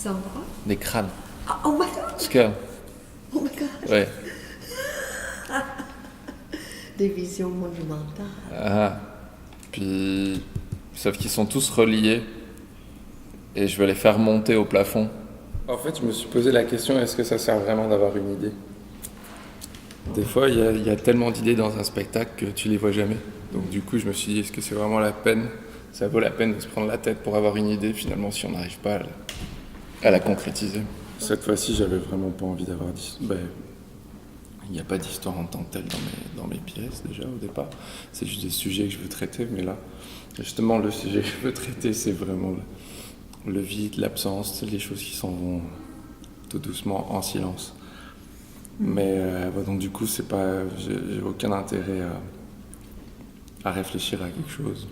Sans quoi? Des crânes. Ah, oh my god! Skull. Oh my god! Ouais. Des visions monumentales. Ah. Puis, sauf qu'ils sont tous reliés. Et je vais les faire monter au plafond. En fait, je me suis posé la question, est-ce que ça sert vraiment d'avoir une idée? Des fois, il y a tellement d'idées dans un spectacle que tu les vois jamais. Donc du coup, je me suis dit, est-ce que c'est vraiment la peine? Ça vaut la peine de se prendre la tête pour avoir une idée, finalement, si on n'arrive pas à la concrétiser. Cette fois-ci, j'avais vraiment pas envie d'avoir d'histoire. Il n'y a pas d'histoire en tant que telle dans mes pièces, déjà, au départ. C'est juste des sujets que je veux traiter, mais là, justement, le sujet que je veux traiter, c'est vraiment le vide, l'absence, les choses qui s'en vont tout doucement, en silence. Mais donc du coup, c'est pas, j'ai aucun intérêt à réfléchir à quelque chose.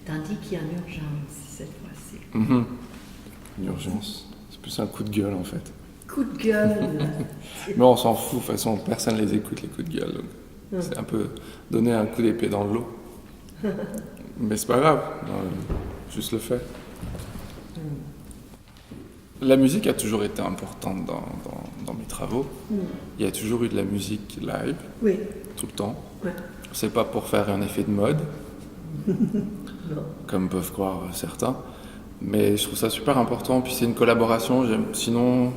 Tandis qu'il y a une urgence cette fois-ci. Une urgence. C'est plus un coup de gueule en fait. Coup de gueule. Mais on s'en fout, de toute façon, personne les écoute les coups de gueule. Donc c'est un peu donner un coup d'épée dans l'eau. Mais c'est pas grave, juste le fait. La musique a toujours été importante dans mes travaux. Il y a toujours eu de la musique live, Oui. tout le temps. Ouais. C'est pas pour faire un effet de mode, Non. comme peuvent croire certains. Mais je trouve ça super important. Puis c'est une collaboration. Sinon,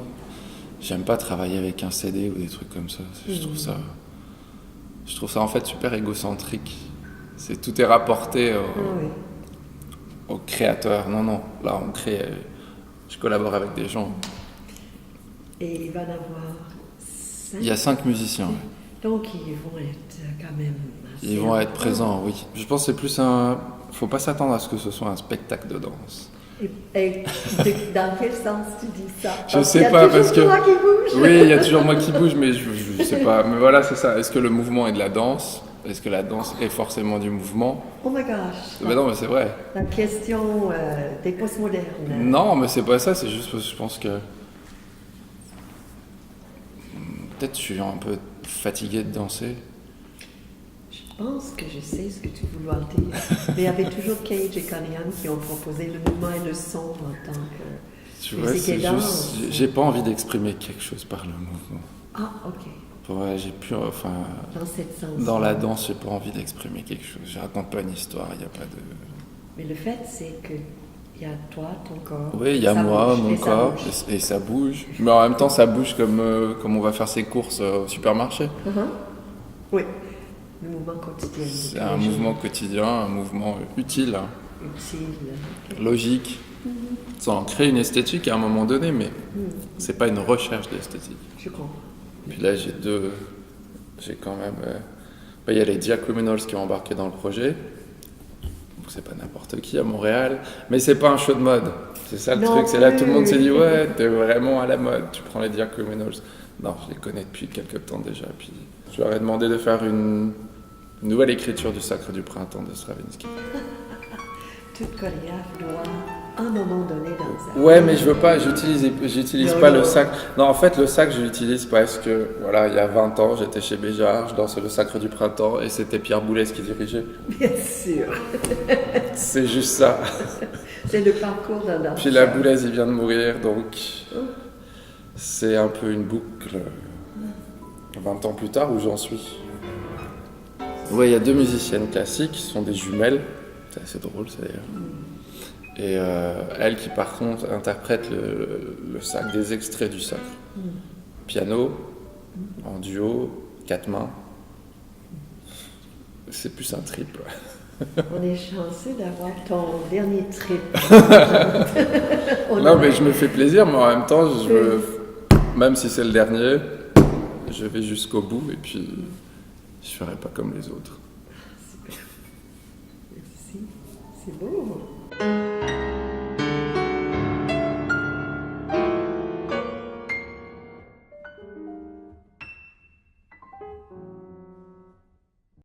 j'aime pas travailler avec un CD ou des trucs comme ça. Je trouve ça en fait super égocentrique. Tout est rapporté au créateur. Non, là on crée. Je collabore avec des gens. Et il va y en avoir 5. Il y a 5 musiciens. Ouais. Donc ils vont être quand même assez Ils vont être présents, oui. Je pense que c'est plus un. Faut pas s'attendre à ce que ce soit un spectacle de danse. Et dans quel sens tu dis ça? Je sais pas parce que. Il y a toujours toi qui bouge. Oui, il y a toujours moi qui bouge, mais je sais pas. Mais voilà, c'est ça. Est-ce que le mouvement est de la danse? Est-ce que la danse est forcément du mouvement? Oh my gosh. Ben non, mais c'est vrai. La question des postmodernes. Non, mais c'est pas ça. C'est juste parce que je pense que peut-être je suis un peu fatigué de danser. Je pense que je sais ce que tu veux vouloir dire. Mais il y avait toujours Cage et Cunningham qui ont proposé le mouvement et le son en tant que Tu vois, musique et c'est danse. juste. J'ai pas envie d'exprimer quelque chose par le mouvement. Ah, ok. Ouais, j'ai plus. Enfin. Dans cette sens. Dans la danse, j'ai pas envie d'exprimer quelque chose. Je raconte pas une histoire, il n'y a pas de. Mais le fait, c'est que il y a toi, ton corps. Oui, il y a ça moi, bouge, mon et ça corps, bouge. et ça bouge. Mais en même temps, ça bouge comme on va faire ses courses au supermarché. Oui, le mouvement quotidien. C'est un mouvement quotidien, un mouvement utile, hein, utile. logique. Ça en crée une esthétique à un moment donné, mais c'est pas une recherche d'esthétique. Je comprends. Puis là, j'ai quand même. Il y a les Diacriminals qui ont embarqué dans le projet. Donc c'est pas n'importe qui à Montréal, mais c'est pas un show de mode. C'est ça le Non truc. C'est là tout le monde plus. s'est dit ouais, t'es vraiment à la mode. Tu prends les Diacriminals. Non, je les connais depuis quelques temps déjà. Puis je leur ai demandé de faire une nouvelle écriture du Sacre du Printemps de Stravinsky. Toute chorégraphe doit, à un moment donné dans sa Ouais, mais je veux pas, j'utilise Non, pas non. le sac. Non, en fait, le sac, je l'utilise parce que, voilà, il y a 20 ans, j'étais chez Béjart, je dansais le Sacre du Printemps et c'était Pierre Boulez qui dirigeait. Bien sûr. C'est juste ça. C'est le parcours d'un danseur. Puis la Boulez, il vient de mourir, donc c'est un peu une boucle 20 ans plus tard où j'en suis. Ouais, il y a 2 musiciennes classiques qui sont des jumelles. C'est assez drôle, ça d'ailleurs. Et elle qui par contre interprète le sac, des extraits du Sacre. Piano, en duo, 4 mains. C'est plus un triple. On est chanceux d'avoir ton dernier trip. Non mais je me fais plaisir, mais en même temps, même si c'est le dernier, je vais jusqu'au bout et puis je ferai pas comme les autres. Merci. C'est beau.